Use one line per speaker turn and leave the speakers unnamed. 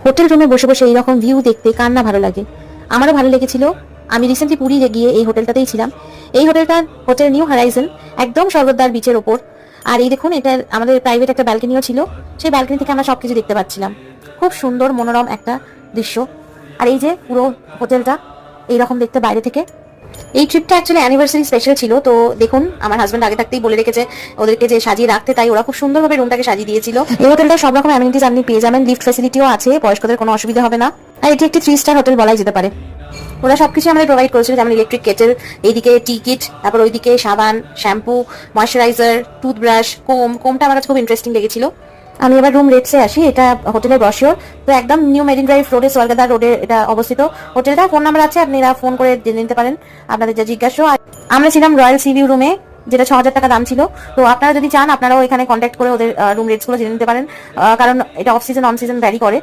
Hotel রুমে বসে বসে এইরকম ভিউ দেখতে কার না ভালো লাগে। আমারও ভালো লেগেছিল। আমি রিসেন্টলি পুরী গিয়ে এই হোটেলটাতেই ছিলাম। এই হোটেলটা হোটেল নিউ হরাইজন, একদম স্বর্গদ্বার বিচের ওপর। আর এই দেখুন, এটা আমাদের প্রাইভেট একটা ব্যালকনিও ছিল। সেই ব্যালকনি থেকে আমরা সবকিছু দেখতে পাচ্ছিলাম। খুব সুন্দর মনোরম একটা দৃশ্য। আর এই যে পুরো হোটেলটা এইরকম দেখতে বাইরে থেকে। এই ট্রিপটা অ্যাকচুয়ালি অ্যানিভার্সারি স্পেশাল ছিল। তো দেখুন, আমার হাজব্যান্ড আগে থাকতেই বলে রেখেছে ওদেরকে যে সাজিয়ে রাখতে, তাই ওরা খুব সুন্দরভাবে রুমটাকে সাজিয়ে দিয়েছিল। এই হোটেলটা সব রকম অ্যামিনিটিস আপনি পেয়ে যাবেন, লিফট ফ্যাসিলিটিও আছে, বয়স্কদের কোনো অসুবিধা হবে না। আর এটি একটি 3 স্টার হোটেল বলাই যেতে পারে। ওরা সবকিছু আমাদের প্রোভাইড করেছিল, যেমন ইলেকট্রিক কেটেল, এইদিকে টি কিট, তারপর ওইদিকে সাবান, শ্যাম্পু, ময়শ্চারাইজার, টুথব্রাশ, কোমটা আমার কাছে খুব ইন্টারেস্টিং লেগেছিল। আমি এবার রুম রেটসে আসি। এটা হোটেলের ব্রশিওর। তো একদম নিউ মেরিন ড্রাইভ রোডে, স্বর্গদ্বার রোডে এটা অবস্থিত। হোটেলটা ফোন নাম্বার আছে, আপনারা ফোন করে জেনে নিতে পারেন আপনাদের যা জিজ্ঞাসা। আমরা ছিলাম রয়্যাল সি ভিউ রুমে, যেটা 6,000 টাকা দাম ছিল। তো আপনারা যদি চান, আপনারাও এখানে কন্ট্যাক্ট করে ওদের রুম রেটস গুলো জেনে নিতে পারেন, কারণ এটা off season on season vary করে।